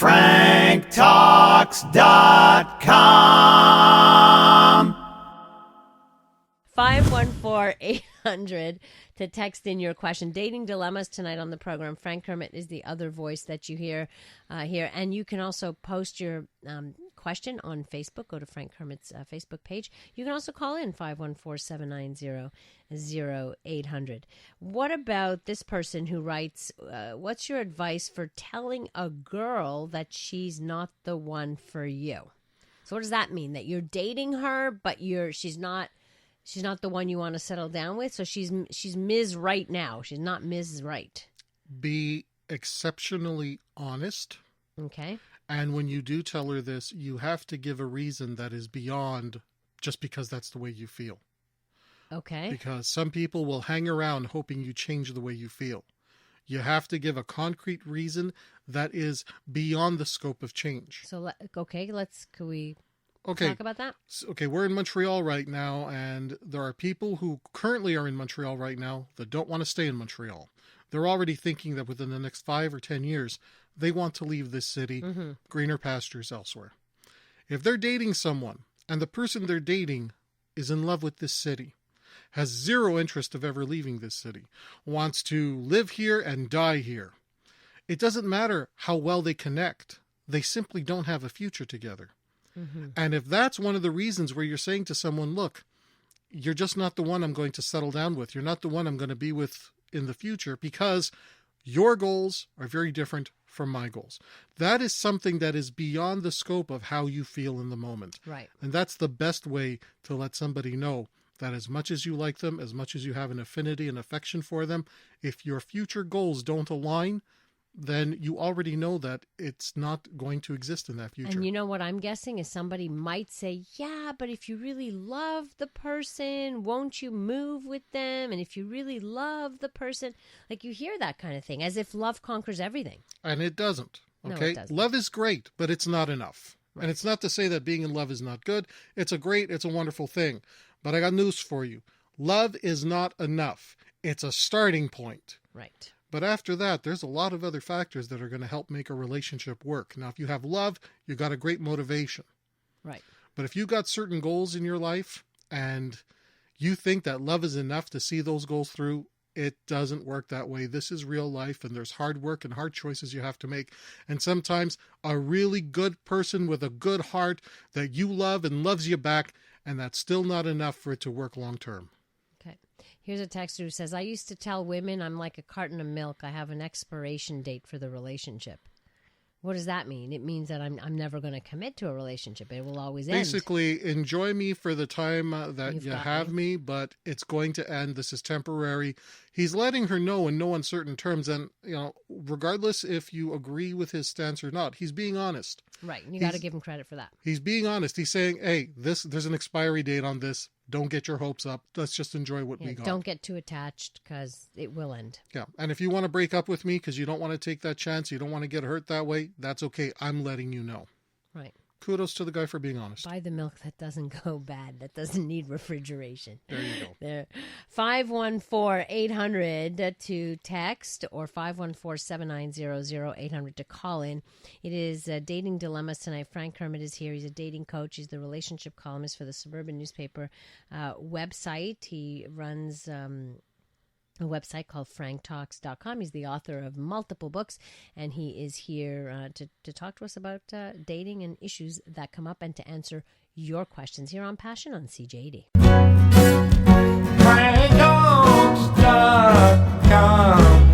franktalks.com. 514-800 to text in your question. Dating dilemmas tonight on the program. Frank Kermit is the other voice that you hear here. And you can also post your question on Facebook. Go to Frank Kermit's Facebook page. You can also call in 514-790-0800. What about this person who writes, what's your advice for telling a girl that she's not the one for you? So what does that mean? That you're dating her, but she's not the one you want to settle down with? So she's Ms. Right now. She's not Ms. Right. Be exceptionally honest. Okay. And when you do tell her this, you have to give a reason that is beyond just because that's the way you feel. Okay. Because some people will hang around hoping you change the way you feel. You have to give a concrete reason that is beyond the scope of change. So, can we talk about that? Okay, we're in Montreal right now, and there are people who currently are in Montreal right now that don't want to stay in Montreal. They're already thinking that within the next 5 or 10 years, they want to leave this city, greener pastures elsewhere. If they're dating someone, and the person they're dating is in love with this city, has zero interest of ever leaving this city, wants to live here and die here, it doesn't matter how well they connect. They simply don't have a future together. And if that's one of the reasons where you're saying to someone, look, you're just not the one I'm going to settle down with. You're not the one I'm going to be with in the future because your goals are very different from my goals. That is something that is beyond the scope of how you feel in the moment. Right. And that's the best way to let somebody know that as much as you like them, as much as you have an affinity and affection for them, if your future goals don't align, then you already know that it's not going to exist in that future. And you know what I'm guessing is somebody might say, yeah, but if you really love the person, won't you move with them? And if you really love the person, like you hear that kind of thing, as if love conquers everything. And it doesn't. Okay. No, it doesn't. Love is great, but it's not enough. Right. And it's not to say that being in love is not good. It's a wonderful thing. But I got news for you. Love is not enough. It's a starting point. Right. But after that, there's a lot of other factors that are going to help make a relationship work. Now, if you have love, you got a great motivation. Right. But if you got certain goals in your life and you think that love is enough to see those goals through, it doesn't work that way. This is real life, and there's hard work and hard choices you have to make. And sometimes a really good person with a good heart that you love and loves you back, and that's still not enough for it to work long term. Okay. Here's a texter who says, I used to tell women I'm like a carton of milk. I have an expiration date for the relationship. What does that mean? It means that I'm never going to commit to a relationship. It will always end. Basically, enjoy me for the time that you have me, but it's going to end. This is temporary. He's letting her know in no uncertain terms. And, regardless if you agree with his stance or not, he's being honest. Right. And you got to give him credit for that. He's being honest. He's saying, hey, there's an expiry date on this. Don't get your hopes up. Let's just enjoy what we got. Don't get too attached because it will end. Yeah. And if you want to break up with me because you don't want to take that chance, you don't want to get hurt that way, that's okay. I'm letting you know. Right. Kudos to the guy for being honest. Buy the milk that doesn't go bad, that doesn't need refrigeration. There you go. There. 514-800 to text or 514-790-0800 to call in. It is Dating Dilemmas tonight. Frank Kermit is here. He's a dating coach. He's the relationship columnist for the Suburban Newspaper website. He runs a website called franktalks.com. He's the author of multiple books, and he is here to talk to us about dating and issues that come up and to answer your questions here on Passion on CJD. franktalks.com.